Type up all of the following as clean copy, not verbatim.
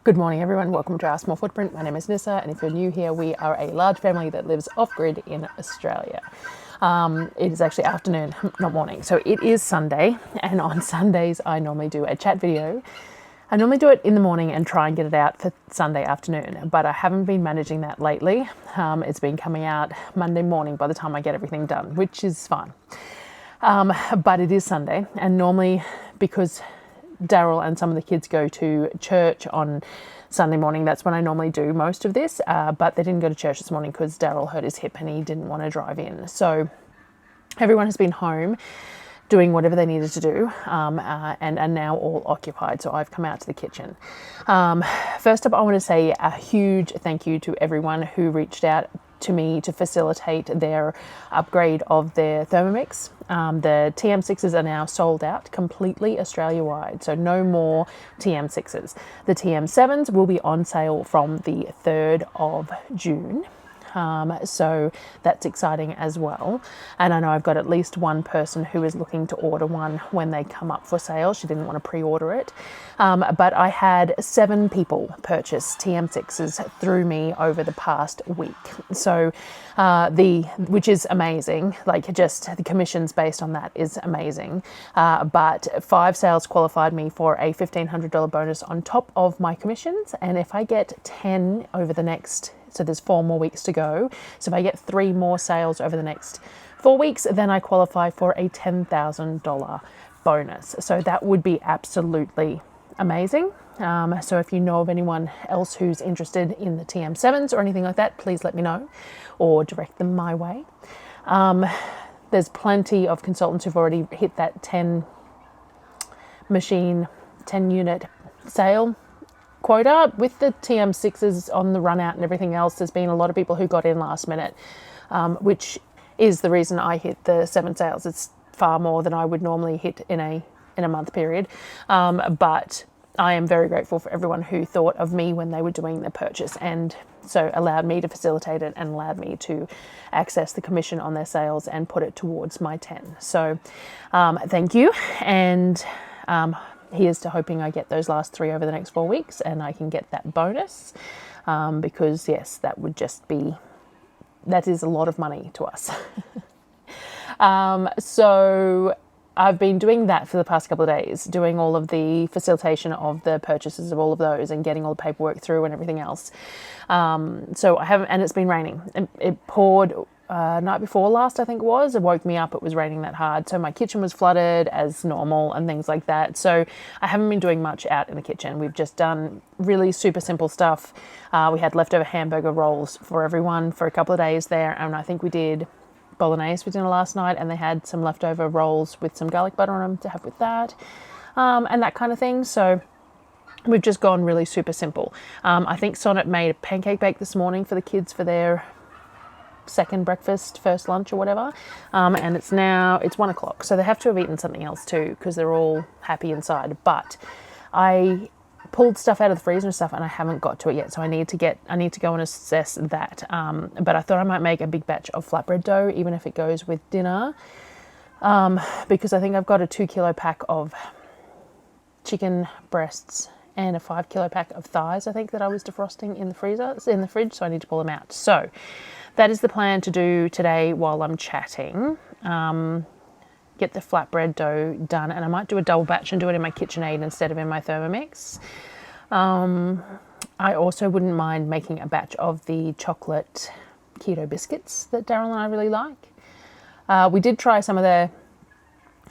Good morning, everyone. Welcome to our small footprint. My name is Nyssa, and if you're new here, we are a large family that lives off-grid in Australia. It is actually afternoon, not morning. So it is Sunday, and on Sundays I normally do a chat video. I normally do it in the morning and try and get it out for Sunday afternoon, but I haven't been managing that lately. It's been coming out Monday morning by the time I get everything done, which is fine. But it is Sunday, and normally, because Darryl and some of the kids go to church on Sunday morning, that's when I normally do most of this, but they didn't go to church this morning because Darryl hurt his hip and he didn't want to drive in. So everyone has been home doing whatever they needed to do, and are now all occupied. So I've come out to the kitchen. First up, I want to say a huge thank you to everyone who reached out to me to facilitate their upgrade of their Thermomix. The TM6s are now sold out completely Australia-wide, so no more TM6s. The TM7s will be on sale from the 3rd of June. So that's exciting as well. And I know I've got at least one person who is looking to order one when they come up for sale. She didn't want to pre-order it. But I had 7 people purchase TM6s through me over the past week. So which is amazing. Like, just the commissions based on that is amazing. But 5 sales qualified me for a $1,500 bonus on top of my commissions. And if I get 10 over the next, so there's 4 more weeks to go. So if I get 3 more sales over the next 4 weeks, then I qualify for a $10,000 bonus. So that would be absolutely amazing. So if you know of anyone else who's interested in the TM7s or anything like that, please let me know or direct them my way. There's plenty of consultants who've already hit that 10 unit sale quota. With the TM6s on the run out and everything else, there's been a lot of people who got in last minute, which is the reason I hit the 7 sales. It's far more than I would normally hit in a month period. But I am very grateful for everyone who thought of me when they were doing the purchase, and so allowed me to facilitate it and allowed me to access the commission on their sales and put it towards my 10. So thank you. And here's to hoping I get those last 3 over the next 4 weeks and I can get that bonus, because yes, that is a lot of money to us. So I've been doing that for the past couple of days, doing all of the facilitation of the purchases of all of those and getting all the paperwork through and everything else. So I haven't, and it's been raining. It poured night before last, I think it was. It woke me up, it was raining that hard. So my kitchen was flooded as normal and things like that. So I haven't been doing much out in the kitchen. We've just done really super simple stuff. We had leftover hamburger rolls for everyone for a couple of days there. And I think we did bolognese for dinner last night, and they had some leftover rolls with some garlic butter on them to have with that, and that kind of thing. So we've just gone really super simple. I think Sonnet made a pancake bake this morning for the kids for their second breakfast, first lunch or whatever, and it's 1 o'clock, so they have to have eaten something else too because they're all happy inside. But I pulled stuff out of the freezer and stuff, and I haven't got to it yet, so I need to go and assess that. But I thought I might make a big batch of flatbread dough, even if it goes with dinner, because I think I've got a 2 kilo pack of chicken breasts and a 5 kilo pack of thighs, I think, that I was defrosting in the fridge, so I need to pull them out. So that is the plan to do today while I'm chatting. Get the flatbread dough done, and I might do a double batch and do it in my KitchenAid instead of in my Thermomix. I also wouldn't mind making a batch of the chocolate keto biscuits that Darryl and I really like. We did try some of the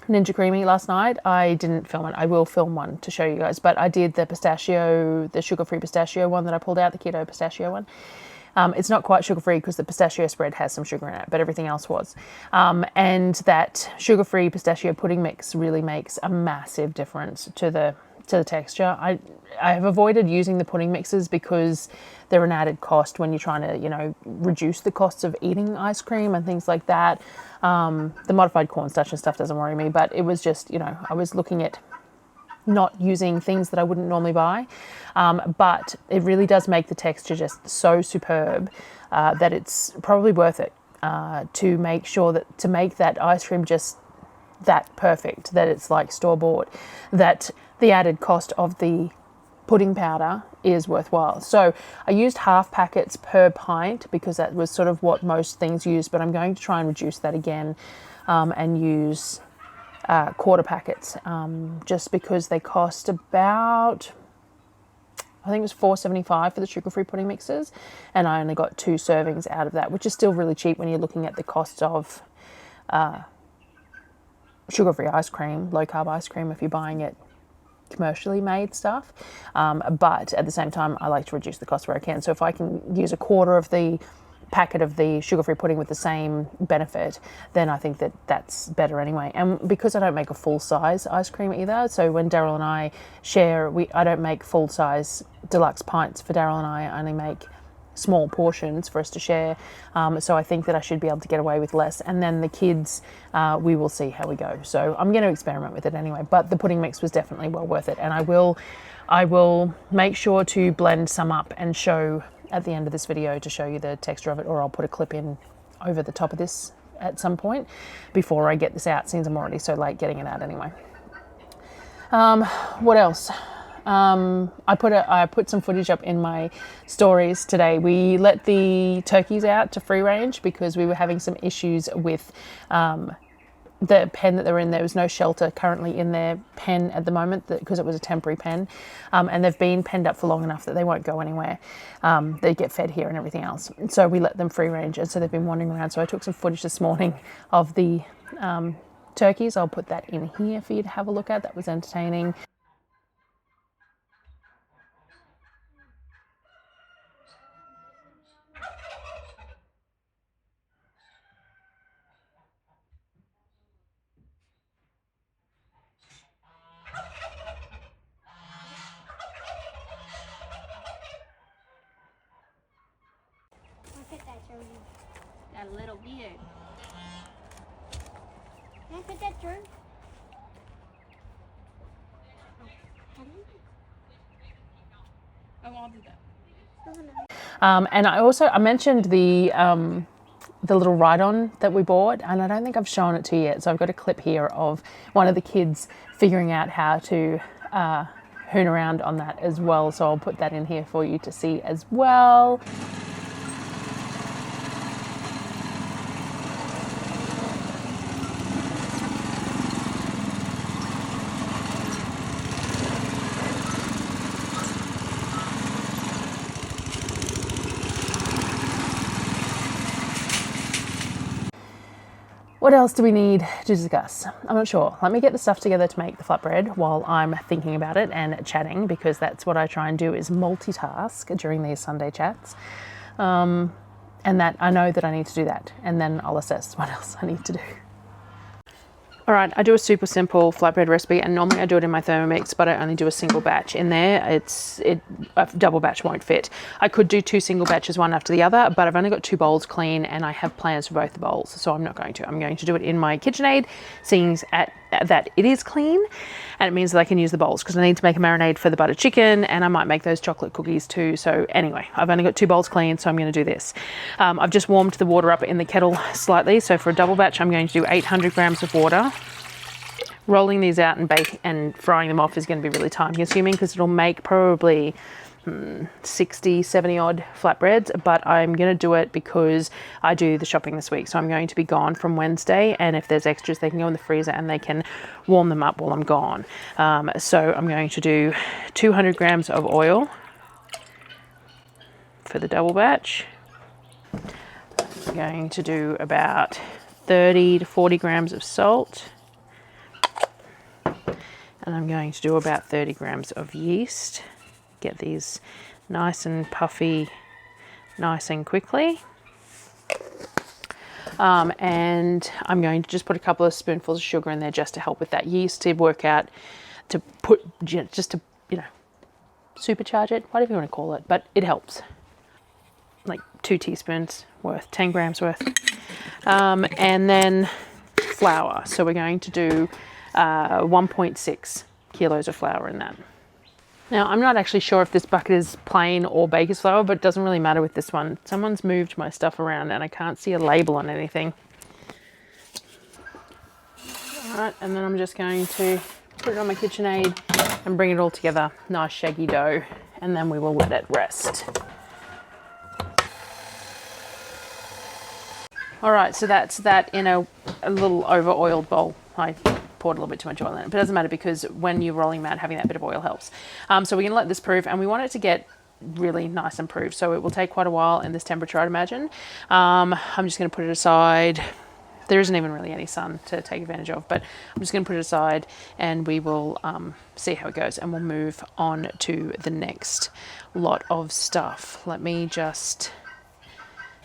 Ninja Creamy last night. I didn't film it. I will film one to show you guys, but I did the sugar-free pistachio one that I pulled out, the keto pistachio one. It's not quite sugar-free because the pistachio spread has some sugar in it, but everything else was. And that sugar-free pistachio pudding mix really makes a massive difference to the texture. I have avoided using the pudding mixes because they're an added cost when you're trying to, reduce the costs of eating ice cream and things like that. The modified cornstarch and stuff doesn't worry me, but it was just, I was looking at not using things that I wouldn't normally buy, but it really does make the texture just so superb that it's probably worth it to make that ice cream just that perfect, that it's like store-bought, that the added cost of the pudding powder is worthwhile. So I used half packets per pint because that was sort of what most things use, but I'm going to try and reduce that again and use quarter packets just because they cost about, I think it was $4.75 for the sugar-free pudding mixes, and I only got 2 servings out of that, which is still really cheap when you're looking at the cost of sugar-free ice cream, low-carb ice cream, if you're buying it commercially made stuff. But at the same time, I like to reduce the cost where I can. So if I can use a quarter of the packet of the sugar-free pudding with the same benefit, then I think that that's better anyway. And because I don't make a full-size ice cream either, so when Darryl and I share, I don't make full-size deluxe pints for Darryl and I only make small portions for us to share. So I think that I should be able to get away with less. And then the kids, we will see how we go. So I'm going to experiment with it anyway. But the pudding mix was definitely well worth it. And I will make sure to blend some up and show at the end of this video to show you the texture of it, or I'll put a clip in over the top of this at some point before I get this out, since I'm already so late getting it out anyway. What else? I put some footage up in my stories today. We let the turkeys out to free range because we were having some issues with the pen that they're in. There was no shelter currently in their pen at the moment because it was a temporary pen, and they've been penned up for long enough that they won't go anywhere. They get fed here and everything else. So we let them free range, and so they've been wandering around. So I took some footage this morning of the turkeys. I'll put that in here for you to have a look at. That was entertaining. Look at that, Jordan. Got a little beard. Can I put that, Jordan? Oh, I'll do that. And I mentioned the little ride-on that we bought, and I don't think I've shown it to you yet. So I've got a clip here of one of the kids figuring out how to hoon around on that as well. So I'll put that in here for you to see as well. What else do we need to discuss? I'm not sure. Let me get the stuff together to make the flatbread while I'm thinking about it and chatting, because that's what I try and do, is multitask during these Sunday chats. And that I know that I need to do that, and then I'll assess what else I need to do. All right, I do a super simple flatbread recipe, and normally I do it in my Thermomix, but I only do a single batch in there. A double batch won't fit. I could do 2 single batches, one after the other, but I've only got 2 bowls clean, and I have plans for both the bowls, so I'm not going to. I'm going to do it in my KitchenAid, seeing that it is clean, and it means that I can use the bowls, because I need to make a marinade for the butter chicken, and I might make those chocolate cookies too. So anyway, I've only got 2 bowls clean, so I'm going to do this. I've just warmed the water up in the kettle slightly, so for a double batch I'm going to do 800 grams of water. Rolling these out and frying them off is going to be really time consuming, because it'll make probably 60, 70 odd flatbreads, but I'm going to do it because I do the shopping this week. So I'm going to be gone from Wednesday, and if there's extras, they can go in the freezer and they can warm them up while I'm gone. So I'm going to do 200 grams of oil for the double batch. I'm going to do about 30 to 40 grams of salt. And I'm going to do about 30 grams of yeast. Get these nice and puffy, nice and quickly. And I'm going to just put a couple of spoonfuls of sugar in there just to help with that yeast to work out, just to, supercharge it, whatever you want to call it, but it helps. Like 2 teaspoons worth, 10 grams worth. And then flour. So we're going to do 1.6 kilos of flour in that. Now, I'm not actually sure if this bucket is plain or baker's flour, but it doesn't really matter with this one. Someone's moved my stuff around and I can't see a label on anything. All right, and then I'm just going to put it on my KitchenAid and bring it all together. Nice shaggy dough. And then we will let it rest. All right, so that's that in a little over-oiled bowl. I poured a little bit too much oil in it, but it doesn't matter because when you're rolling them out, having that bit of oil helps. So we're gonna let this proof, and we want it to get really nice and proof. So it will take quite a while in this temperature, I'd imagine. I'm just gonna put it aside. There isn't even really any sun to take advantage of, but I'm just gonna put it aside and we will see how it goes, and we'll move on to the next lot of stuff. Let me just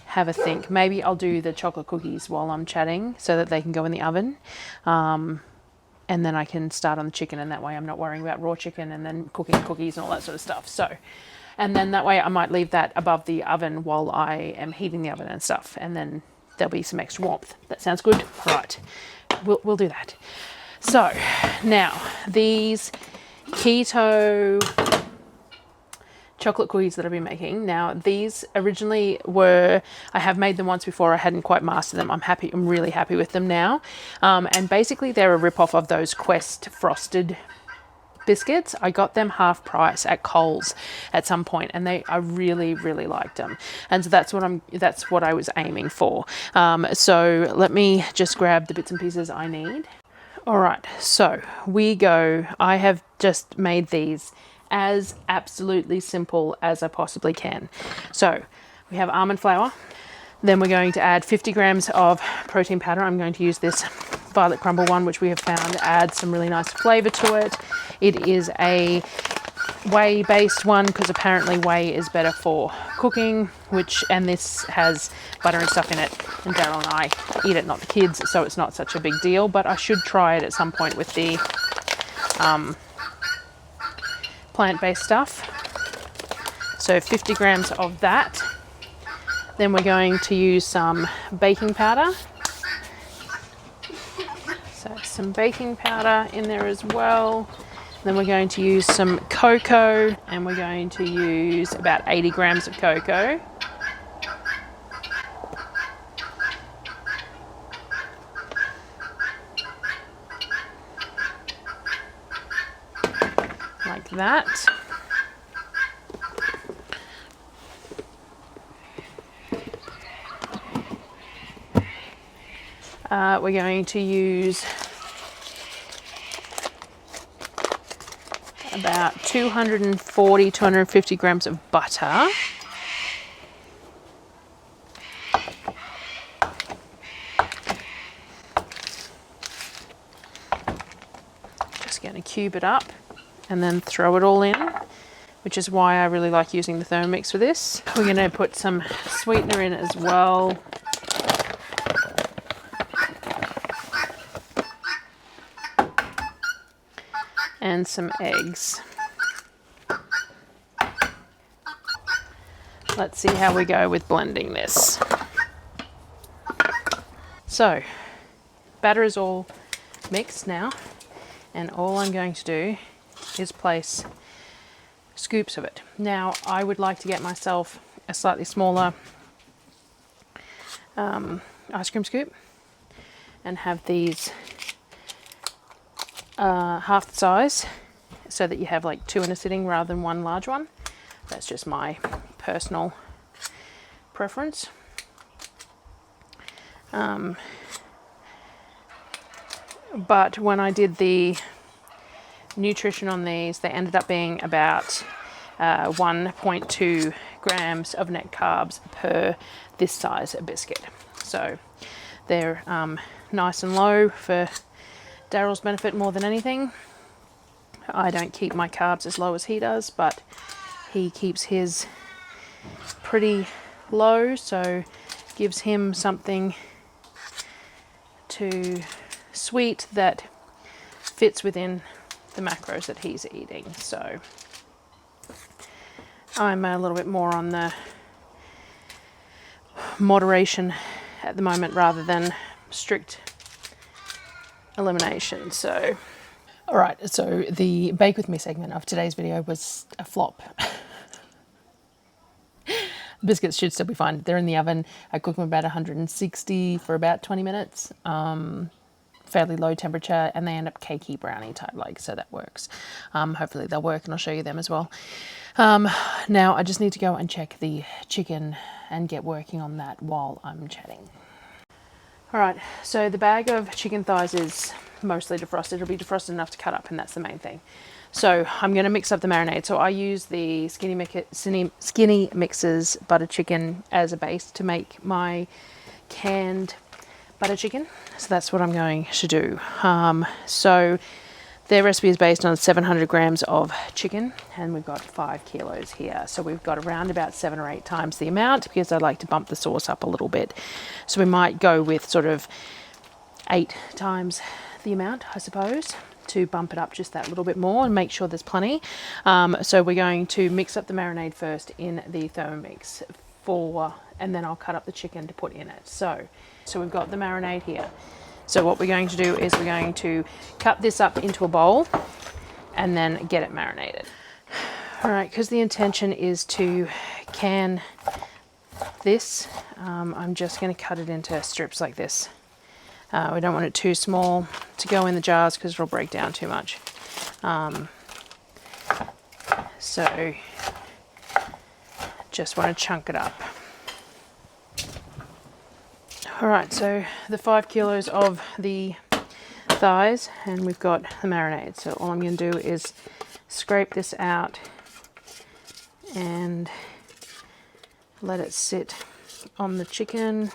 have a think. Maybe I'll do the chocolate cookies while I'm chatting so that they can go in the oven. And then I can start on the chicken, and that way I'm not worrying about raw chicken and then cooking cookies and all that sort of stuff. So, and then that way I might leave that above the oven while I am heating the oven and stuff. And then there'll be some extra warmth. That sounds good. Right. We'll do that. So now these keto chocolate cookies that I've been making. Now these originally were, I have made them once before, I hadn't quite mastered them. I'm really happy with them now. And basically they're a rip-off of those Quest frosted biscuits. I got them half price at Coles at some point, and I really liked them. And so that's what I was aiming for. So let me just grab the bits and pieces I need. All right, so I have just made these as absolutely simple as I possibly can. So we have almond flour. Then we're going to add 50 grams of protein powder. I'm going to use this violet crumble one, which we have found adds some really nice flavor to it. It is a whey based one because apparently whey is better for cooking, and this has butter and stuff in it, and Darryl and I eat it, not the kids, so it's not such a big deal, but I should try it at some point with the plant-based stuff. So 50 grams of that. Then we're going to use some baking powder. So some baking powder in there as well. Then we're going to use some cocoa, and we're going to use about 80 grams of cocoa. Like that. We're going to use about 250 grams of butter. Just going to cube it up and then throw it all in, which is why I really like using the Thermomix for this. We're going to put some sweetener in as well. And some eggs. Let's see how we go with blending this. So, batter is all mixed now, and all I'm going to do is place scoops of it. Now, I would like to get myself a slightly smaller ice cream scoop and have these half the size, so that you have like two in a sitting rather than one large one. That's just my personal preference. But when I did the nutrition on these, they ended up being about 1.2 grams of net carbs per this size biscuit. So they're nice and low for Darryl's benefit more than anything. I don't keep my carbs as low as he does, but he keeps his pretty low, so gives him something to sweet that fits within the macros that he's eating. So I'm a little bit more on the moderation at the moment rather than strict elimination. So all right, so the bake with me segment of today's video was a flop. Biscuits should still be fine. They're in the oven. I cook them about 160 for about 20 minutes. fairly low temperature, and they end up cakey brownie type like, so that works. Hopefully they'll work, and I'll show you them as well. Now I just need to go and check the chicken and get working on that while I'm chatting. Alright, so the bag of chicken thighs is mostly defrosted. It'll be defrosted enough to cut up, and that's the main thing. So I'm going to mix up the marinade. So I use the Skinnymixers butter chicken as a base to make my canned butter chicken. So that's what I'm going to do. So their recipe is based on 700 grams of chicken, and we've got 5 kilos here. So we've got around about 7 or 8 times the amount, because I like to bump the sauce up a little bit. So we might go with sort of 8 times the amount, I suppose, to bump it up just that little bit more and make sure there's plenty. So we're going to mix up the marinade first in the Thermomix and then I'll cut up the chicken to put in it. So we've got the marinade here. So what we're going to do is we're going to cut this up into a bowl and then get it marinated. All right, because the intention is to can this, I'm just going to cut it into strips like this. We don't want it too small to go in the jars because it'll break down too much. So just want to chunk it up. Alright, so the 5 kilos of the thighs, and we've got the marinade. So all I'm going to do is scrape this out and let it sit on the chicken,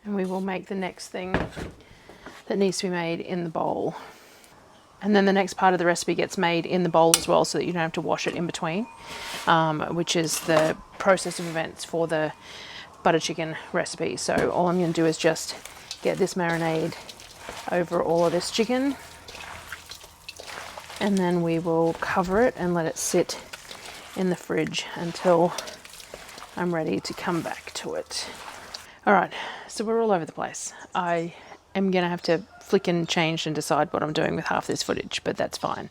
and we will make the next thing that needs to be made in the bowl. And then the next part of the recipe gets made in the bowl as well, so that you don't have to wash it in between, which is the process of events for the butter chicken recipe. So all I'm going to do is just get this marinade over all of this chicken, and then we will cover it and let it sit in the fridge until I'm ready to come back to it. Alright, so we're all over the place. I am going to have to flick and change and decide what I'm doing with half this footage, but that's fine.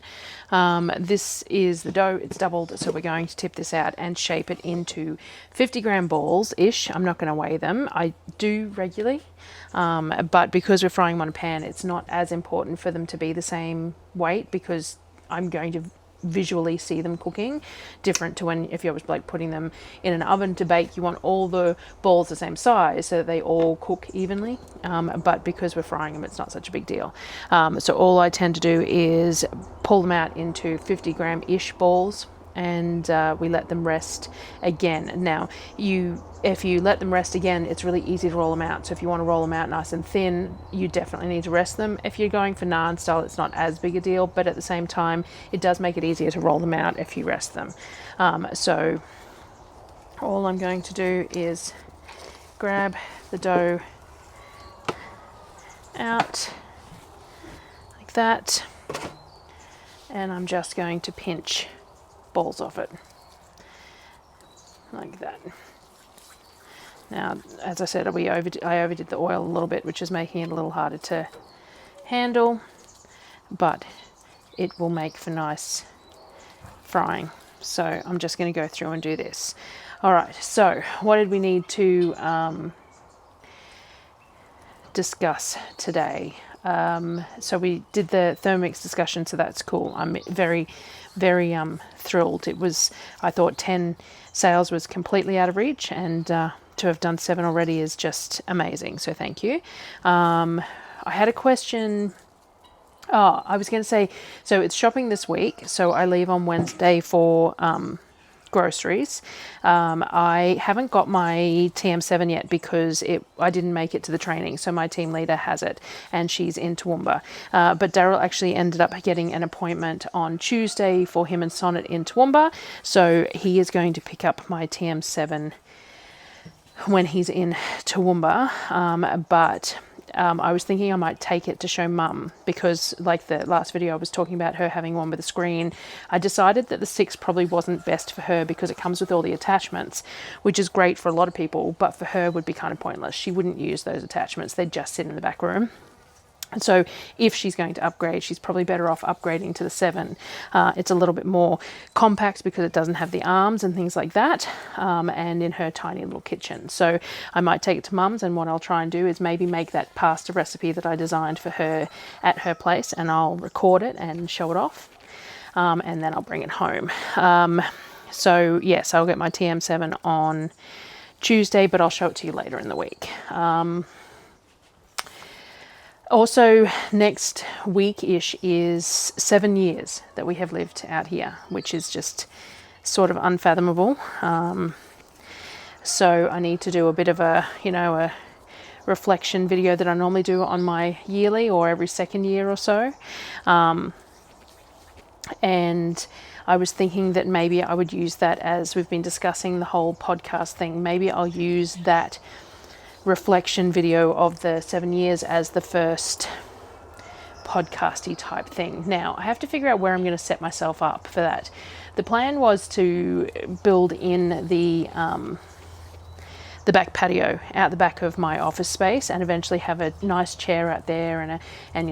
This is the dough. It's doubled, so we're going to tip this out and shape it into 50-gram balls-ish. I'm not going to weigh them. I do regularly, but because we're frying them on a pan, it's not as important for them to be the same weight, because I'm going to visually see them cooking, different to when if you're like putting them in an oven to bake, you want all the balls the same size so that they all cook evenly, but because we're frying them, it's not such a big deal. So all I tend to do is pull them out into 50-gram-ish balls, and we let them rest again. Now if you let them rest again, it's really easy to roll them out. So if you want to roll them out nice and thin, you definitely need to rest them. If you're going for naan style, it's not as big a deal, but at the same time, it does make it easier to roll them out if you rest them. So all I'm going to do is grab the dough out like that, and I'm just going to pinch balls off it like that. Now, as I said, I overdid the oil a little bit, which is making it a little harder to handle, but it will make for nice frying. So I'm just going to go through and do this. All right, so what did we need to discuss today? So we did the Thermomix discussion, so that's cool. I'm very thrilled. I thought 10 sales was completely out of reach, and to have done 7 already is just amazing, so thank you. I had a question. I was going to say, so it's shopping this week, so I leave on Wednesday for groceries. I haven't got my TM7 yet because I didn't make it to the training, so my team leader has it, and she's in Toowoomba. But Darryl actually ended up getting an appointment on Tuesday for him and Sonnet in Toowoomba, so he is going to pick up my TM7 when he's in Toowoomba, but I was thinking I might take it to show Mum, because like the last video I was talking about her having one with a screen. I decided that the 6 probably wasn't best for her because it comes with all the attachments, which is great for a lot of people, but for her would be kind of pointless. She wouldn't use those attachments. They'd just sit in the back room. So if she's going to upgrade, she's probably better off upgrading to the 7. It's a little bit more compact because it doesn't have the arms and things like that, and in her tiny little kitchen. So I might take it to Mum's, and what I'll try and do is maybe make that pasta recipe that I designed for her at her place, and I'll record it and show it off, and then I'll bring it home. So yes, I'll get my TM7 on Tuesday, but I'll show it to you later in the week. Also, next week-ish is 7 years that we have lived out here, which is just sort of unfathomable. So I need to do a bit of a reflection video that I normally do on my yearly or every second year or so. And I was thinking that maybe I would use that, as we've been discussing the whole podcast thing, maybe I'll use that reflection video of the 7 years as the first podcasty type thing. Now I have to figure out where I'm going to set myself up for that. The plan was to build in the back patio out the back of my office space, and eventually have a nice chair out there and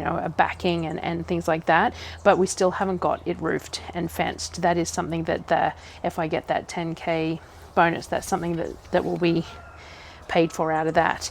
a backing and things like that, but we still haven't got it roofed and fenced. That is something that if I get that 10k bonus, that's something that will be paid for out of that.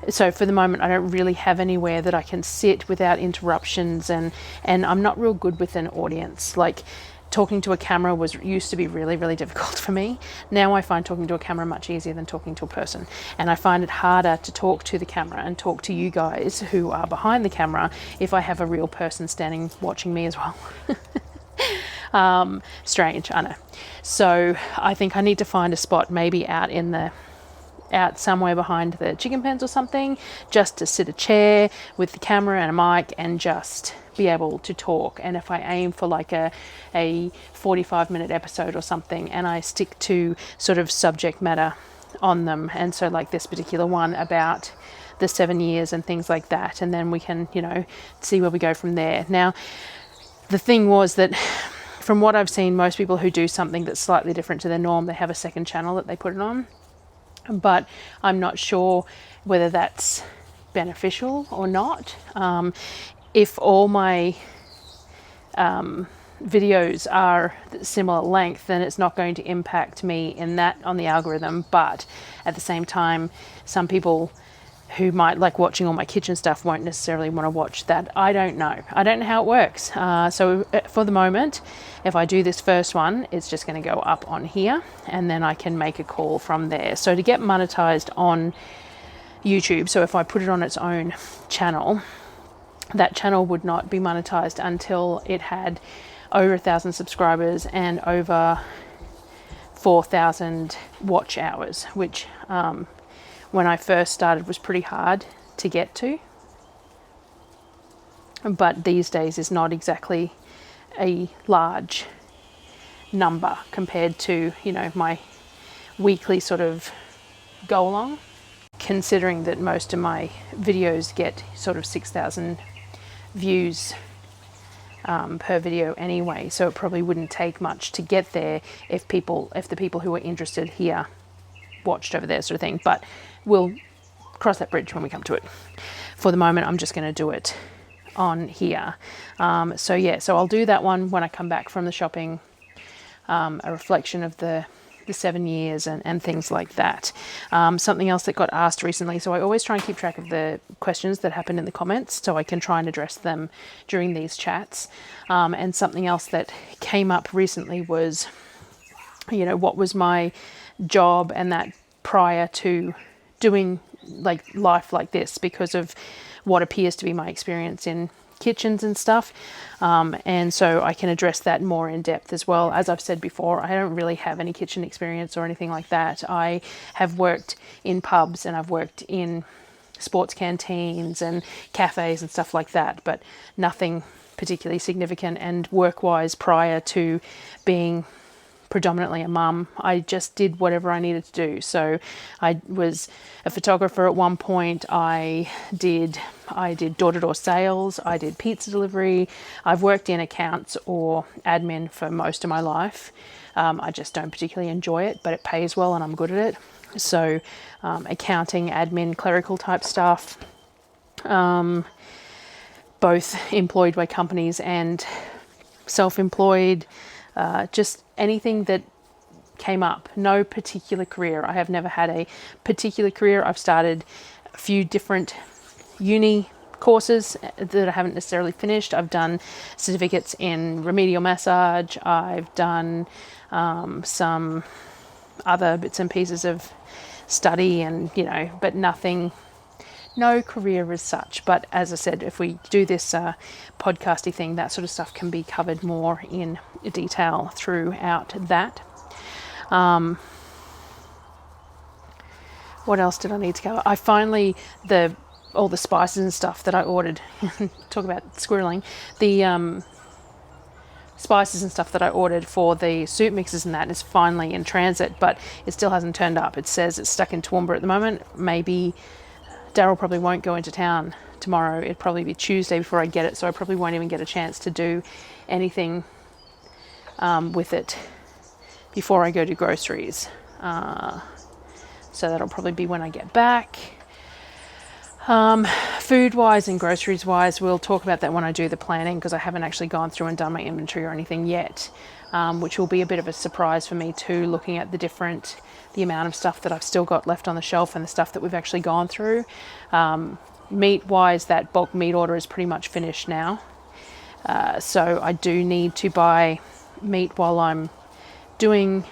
So for the moment I don't really have anywhere that I can sit without interruptions, and I'm not real good with an audience. Like, talking to a camera used to be really, really difficult for me. Now I find talking to a camera much easier than talking to a person, and I find it harder to talk to the camera and talk to you guys who are behind the camera if I have a real person standing watching me as well. Strange, I know. So I think I need to find a spot, maybe out somewhere behind the chicken pens or something, just to sit a chair with the camera and a mic and just be able to talk. And if I aim for like a 45-minute episode or something, and I stick to sort of subject matter on them, and so like this particular one about the 7 years and things like that, and then we can see where we go from there. Now the thing was that, from what I've seen, most people who do something that's slightly different to their norm, they have a second channel that they put it on. But I'm not sure whether that's beneficial or not. If all my videos are similar length, then it's not going to impact me on the algorithm. But at the same time, some people who might like watching all my kitchen stuff won't necessarily want to watch that. I don't know how it works. So for the moment, if I do this first one, it's just going to go up on here, and then I can make a call from there. So to get monetized on YouTube, so if I put it on its own channel, that channel would not be monetized until it had over 1,000 subscribers and over 4,000 watch hours, which when I first started was pretty hard to get to, but these days is not exactly a large number compared to my weekly sort of go along, considering that most of my videos get sort of 6,000 views per video anyway, so it probably wouldn't take much to get there if the people who are interested here watched over there, sort of thing. But we'll cross that bridge when we come to it. For the moment, I'm just going to do it on here. So I'll do that one when I come back from the shopping, a reflection of the 7 years and things like that. Something else that got asked recently, so I always try and keep track of the questions that happen in the comments so I can try and address them during these chats. And something else that came up recently was, what was my job and that prior to doing like life like this, because of what appears to be my experience in kitchens and stuff. And so I can address that more in depth as well. As I've said before, I don't really have any kitchen experience or anything like that. I have worked in pubs and I've worked in sports canteens and cafes and stuff like that, but nothing particularly significant. And work-wise, prior to being predominantly a mum, I just did whatever I needed to do. So I was a photographer at one point. I did door-to-door sales. I did pizza delivery. I've worked in accounts or admin for most of my life. I just don't particularly enjoy it, but it pays well and I'm good at it. So accounting, admin, clerical type stuff, both employed by companies and self-employed, just anything that came up. No particular career. I have never had a particular career. I've started a few different uni courses that I haven't necessarily finished. I've done certificates in remedial massage. I've done some other bits and pieces of study, and but nothing, no career as such. But as I said, if we do this podcasty thing, that sort of stuff can be covered more in detail throughout that. What else did I need to cover? I finally, all the spices and stuff that I ordered, talk about squirreling, the spices and stuff that I ordered for the soup mixes and that is finally in transit, but it still hasn't turned up. It says it's stuck in Toowoomba at the moment. Maybe Darryl probably won't go into town tomorrow. It'll probably be Tuesday before I get it, so I probably won't even get a chance to do anything with it before I go to groceries. So that'll probably be when I get back. Food wise and groceries wise, we'll talk about that when I do the planning, because I haven't actually gone through and done my inventory or anything yet, which will be a bit of a surprise for me too, looking at the amount of stuff that I've still got left on the shelf and the stuff that we've actually gone through. Meat wise, that bulk meat order is pretty much finished now. So I do need to buy meat while I'm doing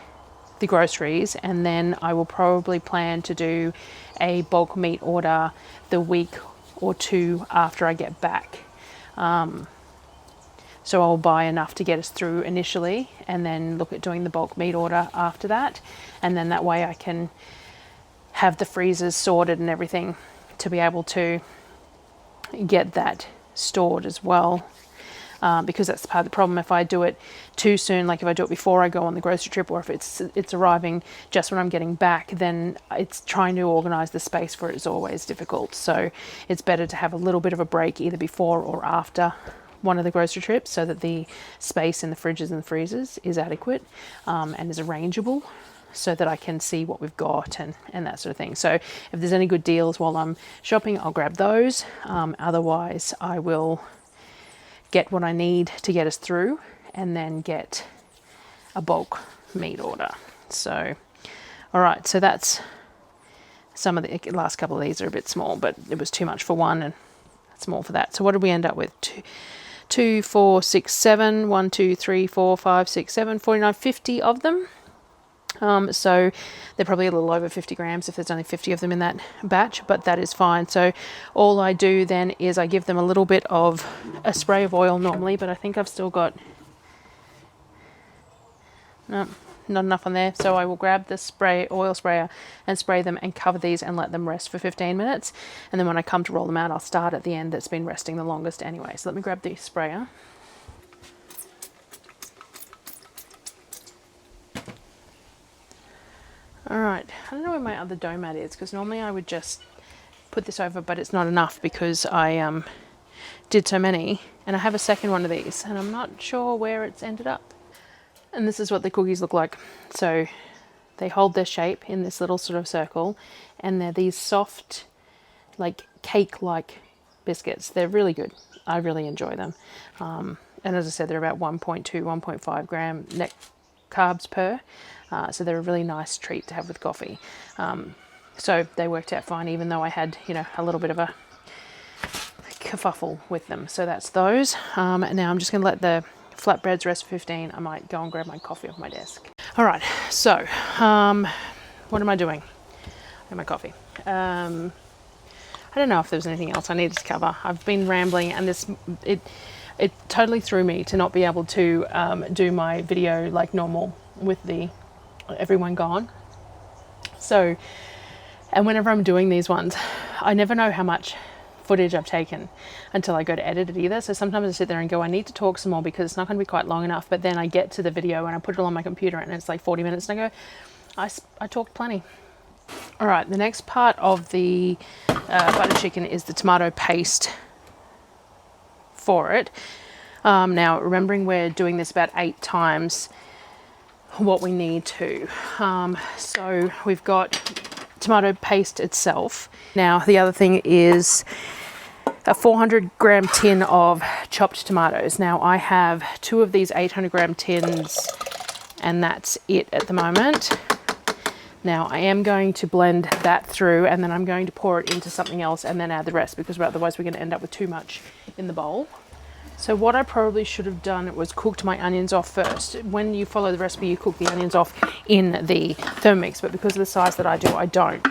the groceries, and then I will probably plan to do a bulk meat order the week or two after I get back. So I'll buy enough to get us through initially, and then look at doing the bulk meat order after that, and then that way I can have the freezers sorted and everything to be able to get that stored as well. Because that's part of the problem. If I do it too soon, like if I do it before I go on the grocery trip, or if it's arriving just when I'm getting back, then it's trying to organize the space for it is always difficult. So it's better to have a little bit of a break either before or after one of the grocery trips, so that the space in the fridges and the freezers is adequate and is arrangeable, so that I can see what we've got and that sort of thing. So if there's any good deals while I'm shopping, I'll grab those. Otherwise, I will get what I need to get us through, and then get a bulk meat order. So, all right, so that's some of the last couple of these are a bit small, but it was too much for one and small for that. So what did we end up with? 2, 4, 6, 7, 1, 2, 3, 4, 5, 6, 7, 49, 50 of them. So they're probably a little over 50 grams if there's only 50 of them in that batch, but that is fine. So all I do then is I give them a little bit of a spray of oil normally, but I think I've still got, no, not enough on there. So I will grab the oil sprayer and spray them and cover these and let them rest for 15 minutes. And then when I come to roll them out, I'll start at the end that's been resting the longest anyway. So let me grab the sprayer. Alright, I don't know where my other dough mat is, because normally I would just put this over, but it's not enough because I did so many, and I have a second one of these, and I'm not sure where it's ended up. And this is what the cookies look like. So they hold their shape in this little sort of circle, and they're these soft, like cake-like biscuits. They're really good. I really enjoy them. And as I said, they're about 1.2, 1.5 gram net carbs per. So they're a really nice treat to have with coffee. So they worked out fine, even though I had, a little bit of a kerfuffle with them. So that's those. And now I'm just going to let the flatbreads rest for 15. I might go and grab my coffee off my desk. All right. So what am I doing? I have my coffee. I don't know if there's anything else I needed to cover. I've been rambling, and it totally threw me to not be able to do my video like normal with everyone gone. So, and whenever I'm doing these ones, I never know how much footage I've taken until I go to edit it either. So sometimes I sit there and go, I need to talk some more because it's not going to be quite long enough. But then I get to the video and I put it on my computer and it's like 40 minutes and I go, I talked plenty. All right, the next part of the butter chicken is the tomato paste for it. Now, remembering we're doing this about 8 times what we need to. So we've got tomato paste itself. Now the other thing is a 400 gram tin of chopped tomatoes. Now I have 2 of these 800 gram tins and that's it at the moment. Now I am going to blend that through and then I'm going to pour it into something else and then add the rest, because otherwise we're going to end up with too much in the bowl. So what I probably should have done was cooked my onions off first. When you follow the recipe, you cook the onions off in the Thermomix, but because of the size that I do, I don't.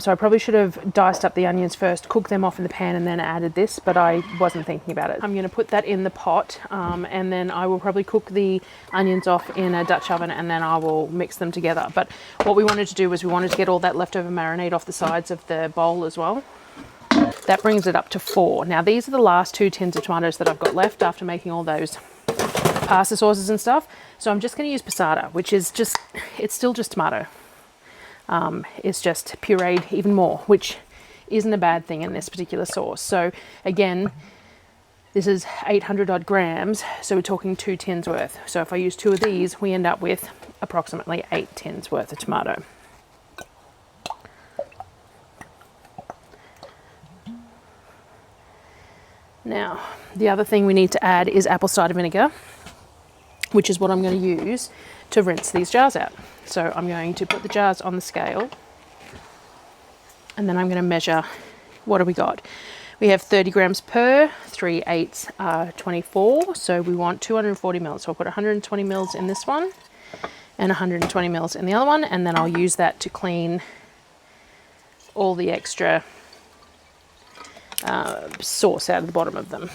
So I probably should have diced up the onions first, cooked them off in the pan and then added this, but I wasn't thinking about it. I'm going to put that in the pot and then I will probably cook the onions off in a Dutch oven and then I will mix them together. But what we wanted to do was we wanted to get all that leftover marinade off the sides of the bowl as well. That brings it up to 4. Now these are the last 2 tins of tomatoes that I've got left after making all those pasta sauces and stuff. So I'm just going to use passata, which is just, it's still just tomato. It's just pureed even more, which isn't a bad thing in this particular sauce. So again, this is 800 odd grams, so we're talking 2 tins worth. So if I use 2 of these, we end up with approximately 8 tins worth of tomato. Now, the other thing we need to add is apple cider vinegar, which is what I'm going to use to rinse these jars out. So I'm going to put the jars on the scale and then I'm going to measure, what do we got? We have 30 grams per, 3/8 are 24, so we want 240 mils. So I'll put 120 mils in this one and 120 mils in the other one, and then I'll use that to clean all the extra sauce out of the bottom of them,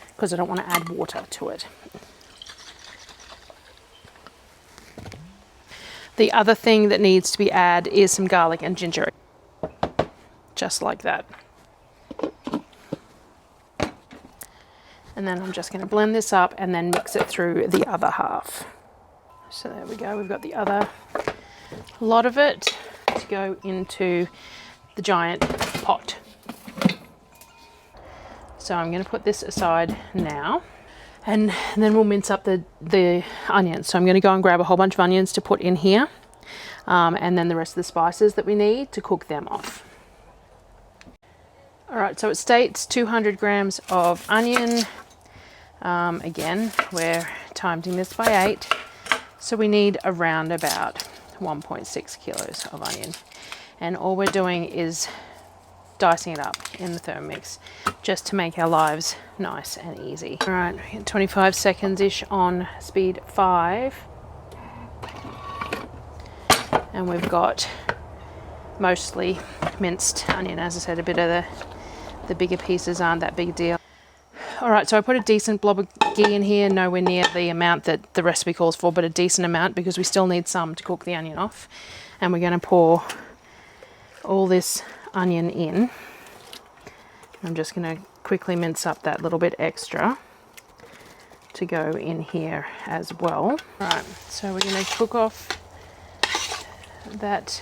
because I don't want to add water to it. The other thing that needs to be added is some garlic and ginger, just like that. And then I'm just going to blend this up and then mix it through the other half. So there we go, we've got the other lot of it to go into the giant pot. So I'm going to put this aside now and then we'll mince up the onions. So I'm going to go and grab a whole bunch of onions to put in here and then the rest of the spices that we need to cook them off. Alright, so it states 200 grams of onion. Again, we're timing this by 8, so we need around about 1.6 kilos of onion. And all we're doing is dicing it up in the Thermomix just to make our lives nice and easy. All right, 25 seconds-ish on speed 5. And we've got mostly minced onion. As I said, a bit of the bigger pieces aren't that big a deal. All right, so I put a decent blob of ghee in here, nowhere near the amount that the recipe calls for, but a decent amount because we still need some to cook the onion off. And we're going to pour all this onion in. I'm just going to quickly mince up that little bit extra to go in here as well. Right, so we're going to cook off that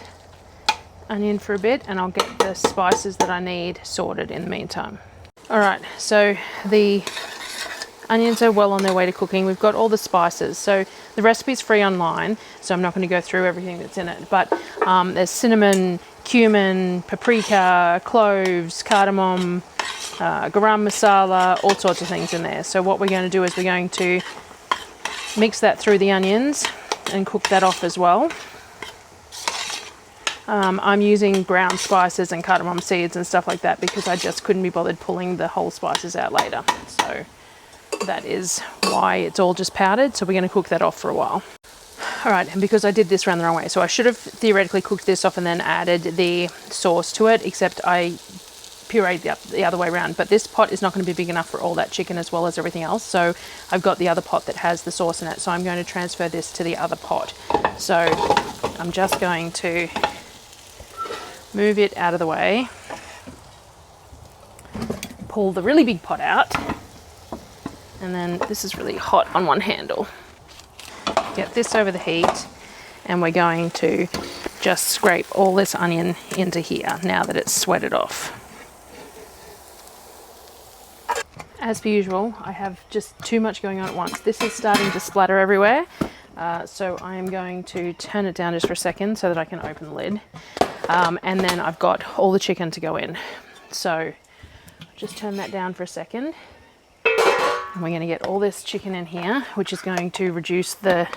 onion for a bit and I'll get the spices that I need sorted in the meantime. All right, so the onions are well on their way to cooking. We've got all the spices. So the recipe's free online, so I'm not going to go through everything that's in it, but there's cinnamon, cumin, paprika, cloves, cardamom, garam masala, all sorts of things in there. So what we're going to do is we're going to mix that through the onions and cook that off as well. I'm using ground spices and cardamom seeds and stuff like that because I just couldn't be bothered pulling the whole spices out later. So that is why it's all just powdered. So we're going to cook that off for a while. All right, and because I did this around the wrong way, so I should have theoretically cooked this off and then added the sauce to it, except I pureed the other way around. But this pot is not going to be big enough for all that chicken as well as everything else. So I've got the other pot that has the sauce in it. So I'm going to transfer this to the other pot. So I'm just going to move it out of the way, pull the really big pot out, and then this is really hot on one handle. Get this over the heat, and we're going to just scrape all this onion into here now that it's sweated off. As per usual, I have just too much going on at once. This is starting to splatter everywhere. So I am going to turn it down just for a second so that I can open the lid. And then I've got all the chicken to go in. So just turn that down for a second. And we're going to get all this chicken in here, which is going to reduce the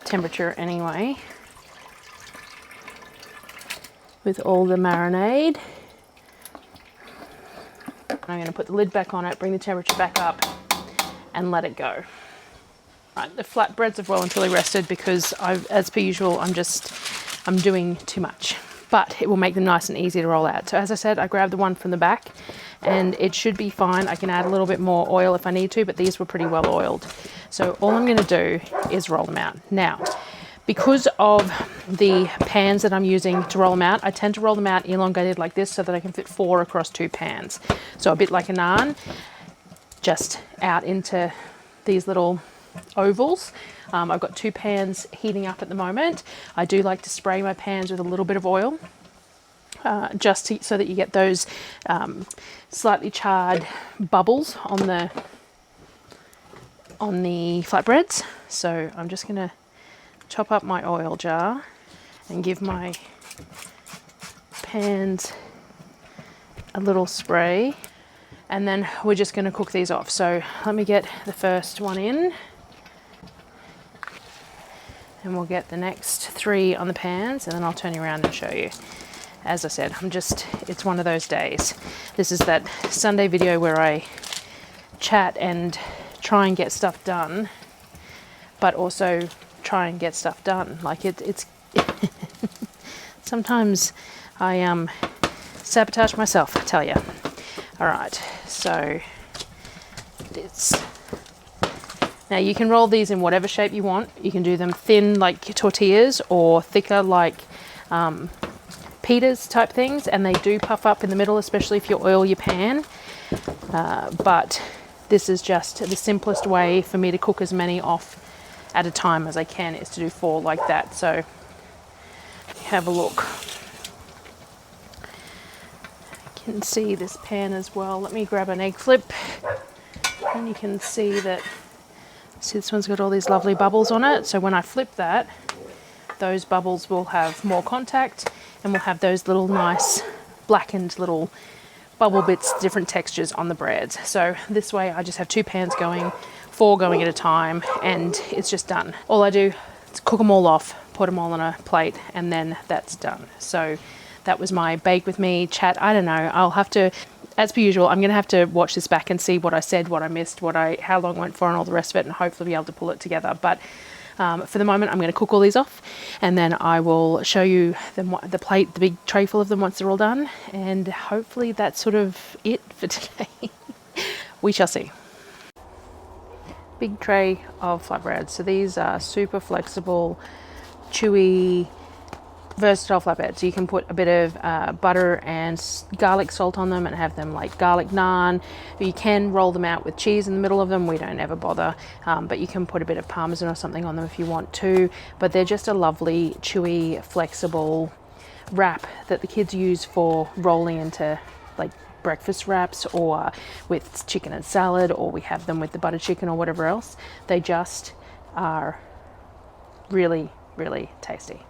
temperature anyway, with all the marinade. I'm going to put the lid back on it, bring the temperature back up, and let it go. Right, the flatbreads have well and truly rested because as per usual, I'm doing too much. But it will make them nice and easy to roll out. So as I said, I grabbed the one from the back and it should be fine. I can add a little bit more oil if I need to, but these were pretty well oiled. So all I'm going to do is roll them out. Now, because of the pans that I'm using to roll them out, I tend to roll them out elongated like this so that I can fit 4 across 2 pans. So a bit like a naan, just out into these little ovals. I've got 2 pans heating up at the moment. I do like to spray my pans with a little bit of oil, so that you get those slightly charred bubbles on the flatbreads. So I'm just going to top up my oil jar and give my pans a little spray, and then we're just going to cook these off. So let me get the first one in, and we'll get the next 3 on the pans, and then I'll turn you around and show you. As I said, it's one of those days. This is that Sunday video where I chat and try and get stuff done, but also try and get stuff done. Like it's sometimes I sabotage myself, I tell you. All right, so this. Now you can roll these in whatever shape you want. You can do them thin like tortillas or thicker like pitas type things, and they do puff up in the middle, especially if you oil your pan. But this is just the simplest way for me to cook as many off at a time as I can, is to do 4 like that. So have a look. You can see this pan as well. Let me grab an egg flip, and you can see that. See, this one's got all these lovely bubbles on it. So when I flip that, those bubbles will have more contact and we'll have those little nice blackened little bubble bits, different textures on the breads. So this way I just have 2 pans going, 4 going at a time, and it's just done. All I do is cook them all off, put them all on a plate, and then that's done. So that was my bake with me chat. I don't know, I'll have to, as per usual, I'm going to have to watch this back and see what I said, what I missed, how long it went for, and all the rest of it, and hopefully be able to pull it together. But for the moment, I'm going to cook all these off, and then I will show you the plate, the big tray full of them once they're all done, and hopefully that's sort of it for today. We shall see. Big tray of flatbreads. So these are super flexible, chewy, versatile flatbreads. So you can put a bit of butter and garlic salt on them and have them like garlic naan. You can roll them out with cheese in the middle of them. We don't ever bother, but you can put a bit of parmesan or something on them if you want to. But they're just a lovely, chewy, flexible wrap that the kids use for rolling into like breakfast wraps, or with chicken and salad, or we have them with the butter chicken or whatever else. They just are really, really tasty.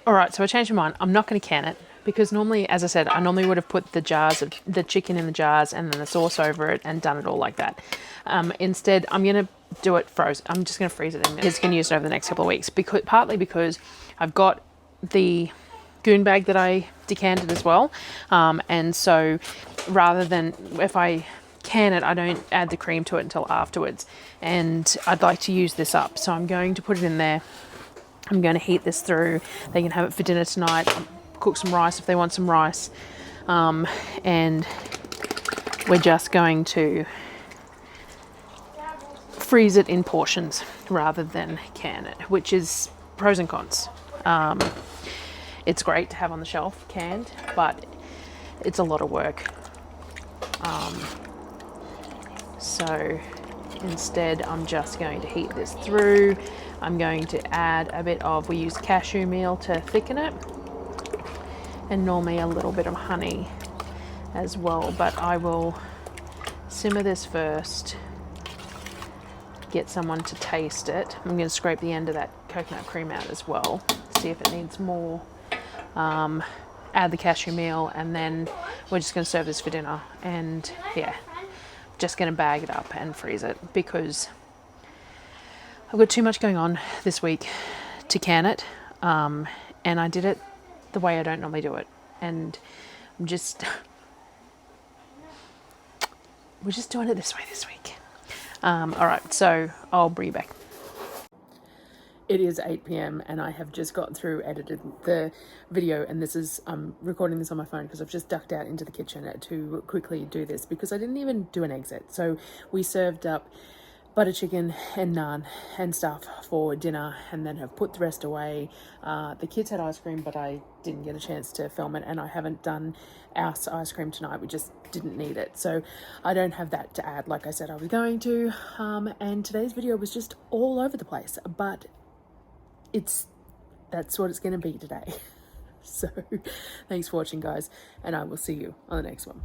All right, so I changed my mind. I'm not going to can it because normally, as I said, I normally would have put the jars of the chicken in the jars and then the sauce over it and done it all like that. Instead, I'm going to do it frozen. I'm just going to freeze it in. It's going to use it over the next couple of weeks, partly because I've got the goon bag that I decanted as well. And so rather than, if I can it, I don't add the cream to it until afterwards. And I'd like to use this up. So I'm going to put it in there. I'm going to heat this through. They can have it for dinner tonight. Cook some rice if they want some rice. And we're just going to freeze it in portions rather than can it, which is pros and cons. It's great to have on the shelf canned, but it's a lot of work. So instead, I'm just going to heat this through. I'm going to add a bit of, we use cashew meal to thicken it, and normally a little bit of honey as well, but I will simmer this first get someone to taste it. I'm going to scrape the end of that coconut cream out as well, see if it needs more. Add the cashew meal, and then we're just going to serve this for dinner. And yeah, just going to bag it up and freeze it because I've got too much going on this week to can it. And I did it the way I don't normally do it. And I'm just, we're just doing it this way this week. All right, so I'll bring you back. It is 8 p.m. and I have just got through edited the video, and this is I'm recording this on my phone because I've just ducked out into the kitchen to quickly do this because I didn't even do an exit. So we served up butter chicken and naan and stuff for dinner, and then have put the rest away. The kids had ice cream, but I didn't get a chance to film it, and I haven't done our ice cream tonight. We just didn't need it, so I don't have that to add like I said I was going to. And today's video was just all over the place, but that's what it's going to be today. So thanks for watching, guys, and I will see you on the next one.